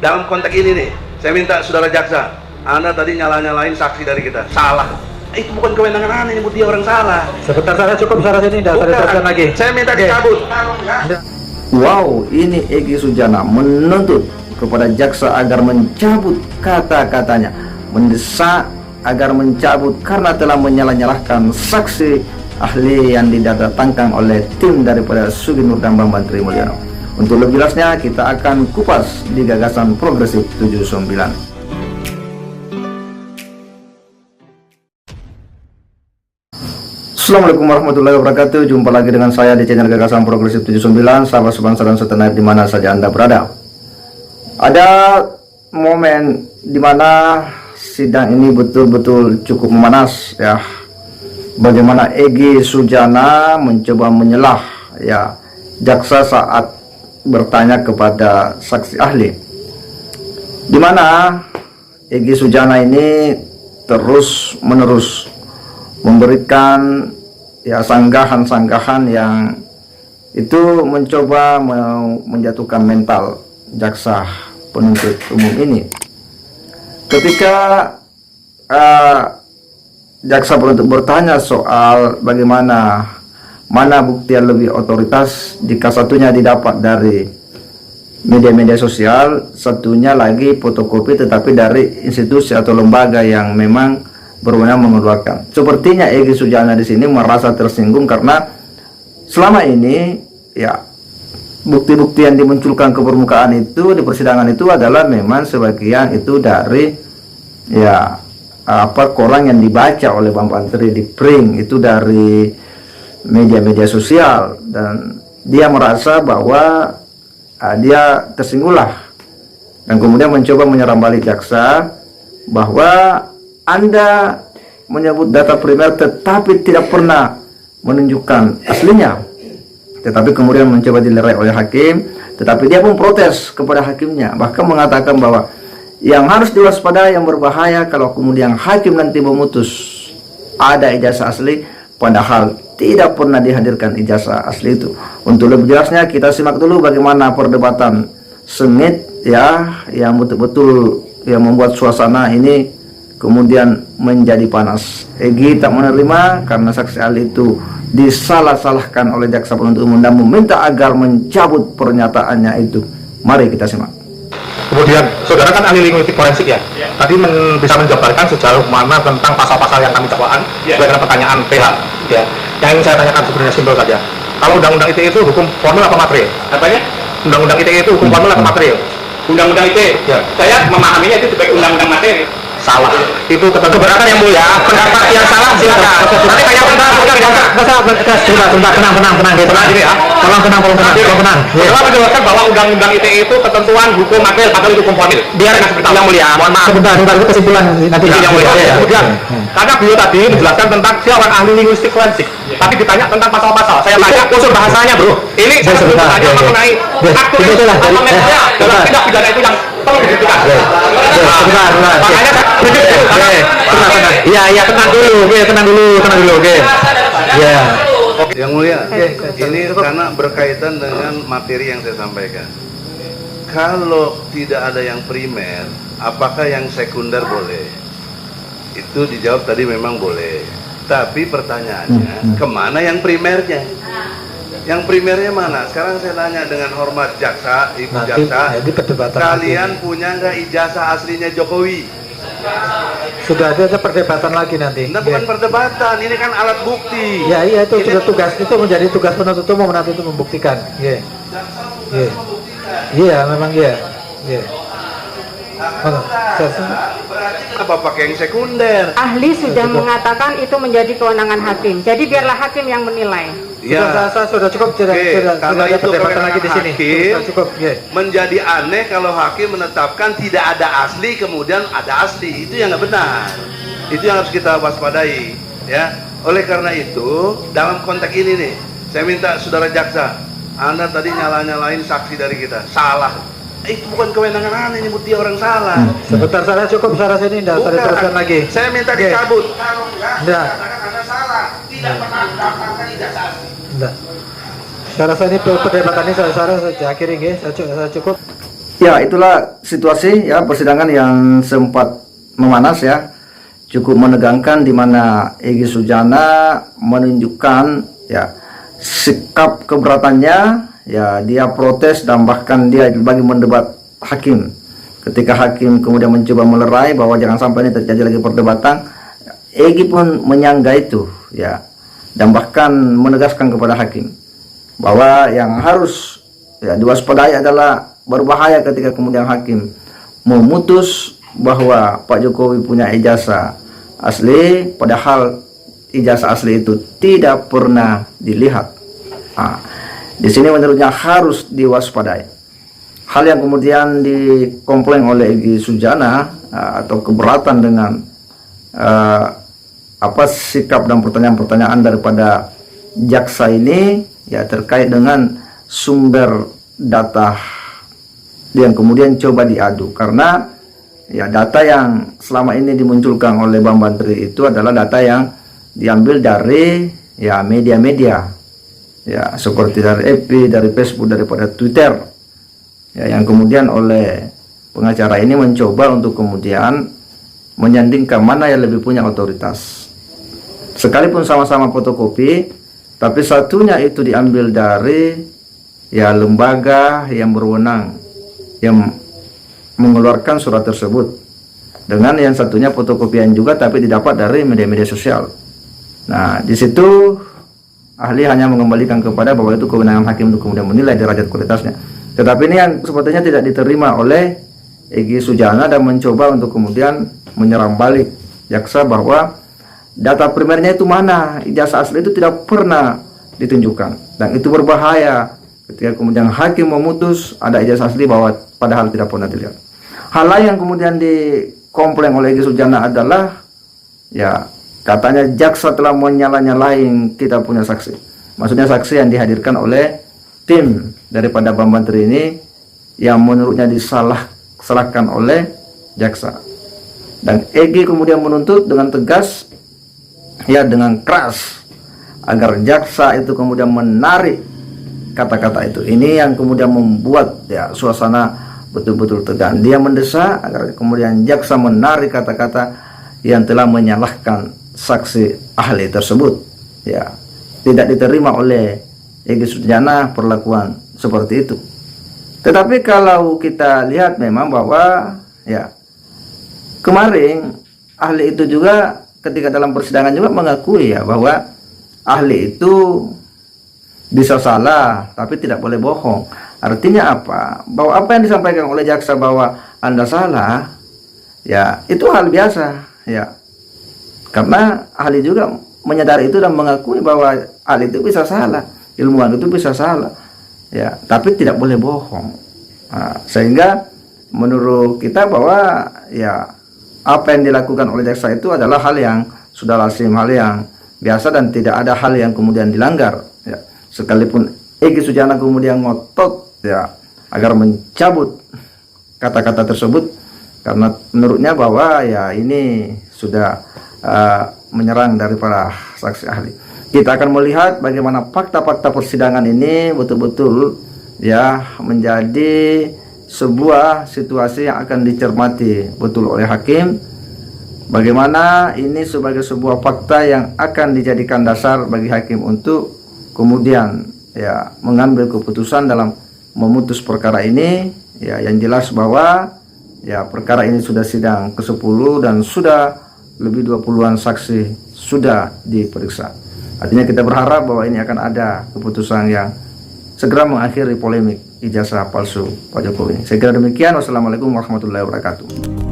Dalam konteks ini nih, saya minta saudara jaksa, Anda tadi nyalain saksi dari kita, salah. Itu bukan kewenangan Anda, nyebut dia orang salah. Sebentar saja cukup, saudara sini, tidak saya teruskan lagi. Saya minta dicabut. Wow, ini Egy Sujana menuntut kepada jaksa agar mencabut kata-katanya, mendesak agar mencabut karena telah menyalah-nyalahkan saksi ahli yang didatangkan oleh tim daripada Sugi Nur dan Bambang Tri Mulyono. Untuk lebih jelasnya kita akan kupas di Gagasan Progresif 79. Assalamualaikum warahmatullahi wabarakatuh. Jumpa lagi dengan saya di channel Gagasan Progresif 79. Sahabat sebangsa dan setanah di mana saja Anda berada. Ada momen di mana sidang ini betul-betul cukup memanas ya. Bagaimana Egy Sujana mencoba menyelah ya jaksa saat bertanya kepada saksi ahli. Di mana Egy Sujana ini terus-menerus memberikan ya sanggahan-sanggahan yang itu mencoba menjatuhkan mental jaksa penuntut umum ini. Ketika jaksa penuntut bertanya soal bagaimana mana bukti yang lebih otoritas, jika satunya didapat dari media-media sosial, satunya lagi fotokopi tetapi dari institusi atau lembaga yang memang berwenang mengeluarkan. Sepertinya Egy Sujana di sini merasa tersinggung karena selama ini ya bukti-bukti yang dimunculkan ke permukaan itu di persidangan itu adalah memang sebagian itu dari ya koran yang dibaca oleh Bambang Tri di print itu dari media-media sosial, dan dia merasa bahwa dia tersinggunglah dan kemudian mencoba menyerang balik jaksa bahwa Anda menyebut data primer tetapi tidak pernah menunjukkan aslinya, tetapi kemudian mencoba dilerai oleh hakim, tetapi dia pun protes kepada hakimnya, bahkan mengatakan bahwa yang harus diwaspadai yang berbahaya kalau kemudian hakim nanti memutus ada ijazah asli padahal tidak pernah dihadirkan ijazah asli itu. Untuk lebih jelasnya kita simak dulu bagaimana perdebatan sengit ya yang betul-betul yang membuat suasana ini kemudian menjadi panas. Egy tak menerima karena saksi ahli itu disalah-salahkan oleh jaksa penuntut umum dan meminta agar mencabut pernyataannya itu. Mari kita simak. Kemudian, saudara kan ahli linguistik forensik ya? Tadi bisa menjabarkan sejauh mana tentang pasal-pasal yang kami dakwaan sebagai pertanyaan PH ya. Yang ingin saya tanyakan sebenarnya simpel saja. Kalau undang-undang ITE itu hukum formil apa material? Apanya? Undang-undang ITE itu hukum formil apa material? Undang-undang ITE? Ya. Saya memahaminya itu sebagai undang-undang materi. Salah. Itu keberatan yang mulia. Pendapat yang salah silakan. Nanti kayak tenang ini ya. Tolong tenang. Setelah menjelaskan bahwa undang-undang ITE itu ketentuan hukum material atau hukum formil. Biar yang mulia. Mohon maaf. Sebentar itu kesimpulan nanti yang mulia. Kemudian karena beliau tadi menjelaskan tentang dia orang ahli linguistik forensik. Tapi ditanya tentang pasal-pasal. Saya tanya unsur bahasanya, Bro. Ini saya bertanya mengenai aktor dalam tindak pidana itu yang perlu dibuktikan. Iya, tenang dulu, oke. Ya. Yang mulia, ini karena berkaitan dengan materi yang saya sampaikan. Kalau tidak ada yang primer, apakah yang sekunder boleh? Itu dijawab tadi memang boleh. Tapi pertanyaannya, kemana yang primernya? Yang primernya mana? Sekarang saya tanya dengan hormat jaksa, ibu jaksa, kalian punya nggak ijazah aslinya Jokowi? Sudah ada perdebatan lagi nanti. Nah, bukan perdebatan, ini kan alat bukti. Ya iya itu sudah tugas, itu menjadi tugas penuntut umum nanti itu membuktikan. Iya, memang iya. Apa pakai yang sekunder? Ahli sudah mengatakan itu menjadi kewenangan hakim. Jadi biarlah hakim yang menilai. Ya, sudah cukup. karena ada itu perdebatan lagi di sini. Hakim, Cukup. menjadi aneh kalau hakim menetapkan tidak ada asli kemudian ada asli. Itu yang nggak benar. Itu yang harus kita waspadai. Ya, oleh karena itu dalam konteks ini nih, saya minta saudara jaksa, Anda tadi nyalain saksi dari kita, salah. Itu bukan kewenangan Anda, nyebut dia orang salah. Sebentar saja cukup, saudara sini tidak usah diteruskan lagi. Saya minta dicabut. Enggak. Anda salah, tidak pernah mendapatkan ijazah asli. Enggak. Saya rasa ini perdebatan ini saya akhiri, saya cukup. Ya, itulah situasi ya persidangan yang sempat memanas ya, cukup menegangkan, di mana Egy Sujana menunjukkan ya sikap keberatannya, ya dia protes dan bahkan dia bagi mendebat hakim. Ketika hakim kemudian mencoba melerai bahwa jangan sampai ini terjadi lagi perdebatan, Egy pun menyangga itu ya, dan bahkan menegaskan kepada hakim bahwa yang harus ya diwaspadai adalah berbahaya ketika kemudian hakim memutus bahwa Pak Jokowi punya ijazah asli, padahal ijazah asli itu tidak pernah dilihat. Nah, di sini menurutnya harus diwaspadai. Hal yang kemudian dikomplain oleh Egy Sujana atau keberatan dengan sikap dan pertanyaan-pertanyaan daripada jaksa ini ya terkait dengan sumber data yang kemudian coba diadu, karena ya data yang selama ini dimunculkan oleh Bang Bantri itu adalah data yang diambil dari ya media-media ya seperti dari FB, dari Facebook, daripada Twitter ya, yang kemudian oleh pengacara ini mencoba untuk kemudian menyandingkan mana yang lebih punya otoritas. Sekalipun sama-sama fotokopi, tapi satunya itu diambil dari ya lembaga yang berwenang yang mengeluarkan surat tersebut, dengan yang satunya fotokopian juga tapi didapat dari media-media sosial. Nah, di situ ahli hanya mengembalikan kepada bahwa itu kewenangan hakim untuk kemudian menilai derajat kualitasnya. Tetapi ini yang sepertinya tidak diterima oleh Egy Sujana dan mencoba untuk kemudian menyerang balik jaksa bahwa data primernya itu mana, ijazah asli itu tidak pernah ditunjukkan, dan itu berbahaya ketika kemudian hakim memutus ada ijazah asli bahwa padahal tidak pernah dilihat. Hal lain yang kemudian dikomplain oleh Egy Sujana adalah ya katanya jaksa telah menyalah-nyalahin kita punya saksi. Maksudnya saksi yang dihadirkan oleh tim daripada Bang Bantri ini yang menurutnya disalahkan oleh jaksa. Dan Egy kemudian menuntut dengan tegas ya dengan keras agar jaksa itu kemudian menarik kata-kata itu. Ini yang kemudian membuat ya suasana betul-betul tegang. Dia mendesak agar kemudian jaksa menarik kata-kata yang telah menyalahkan saksi ahli tersebut. Ya, tidak diterima oleh Egy Sujana perlakuan seperti itu. Tetapi kalau kita lihat memang bahwa ya kemarin ahli itu juga ketika dalam persidangan juga mengakui ya bahwa ahli itu bisa salah tapi tidak boleh bohong. Artinya apa? Bahwa apa yang disampaikan oleh jaksa bahwa Anda salah ya itu hal biasa ya. Karena ahli juga menyadari itu dan mengakui bahwa ahli itu bisa salah, ilmuwan itu bisa salah ya, tapi tidak boleh bohong. Nah, sehingga menurut kita bahwa ya apa yang dilakukan oleh jaksa itu adalah hal yang sudah lazim, hal yang biasa dan tidak ada hal yang kemudian dilanggar ya. Sekalipun Egy Sujana kemudian ngotot ya agar mencabut kata-kata tersebut karena menurutnya bahwa ya ini sudah menyerang daripada saksi ahli. Kita akan melihat bagaimana fakta-fakta persidangan ini betul-betul ya menjadi sebuah situasi yang akan dicermati betul oleh hakim. Bagaimana ini sebagai sebuah fakta yang akan dijadikan dasar bagi hakim untuk kemudian ya mengambil keputusan dalam memutus perkara ini ya, yang jelas bahwa ya perkara ini sudah sidang ke-10 dan sudah lebih 20-an saksi sudah diperiksa. Artinya kita berharap bahwa ini akan ada keputusan yang segera mengakhiri polemik ijazah palsu Pak Jokowi. Saya kira demikian. Wassalamualaikum warahmatullahi wabarakatuh.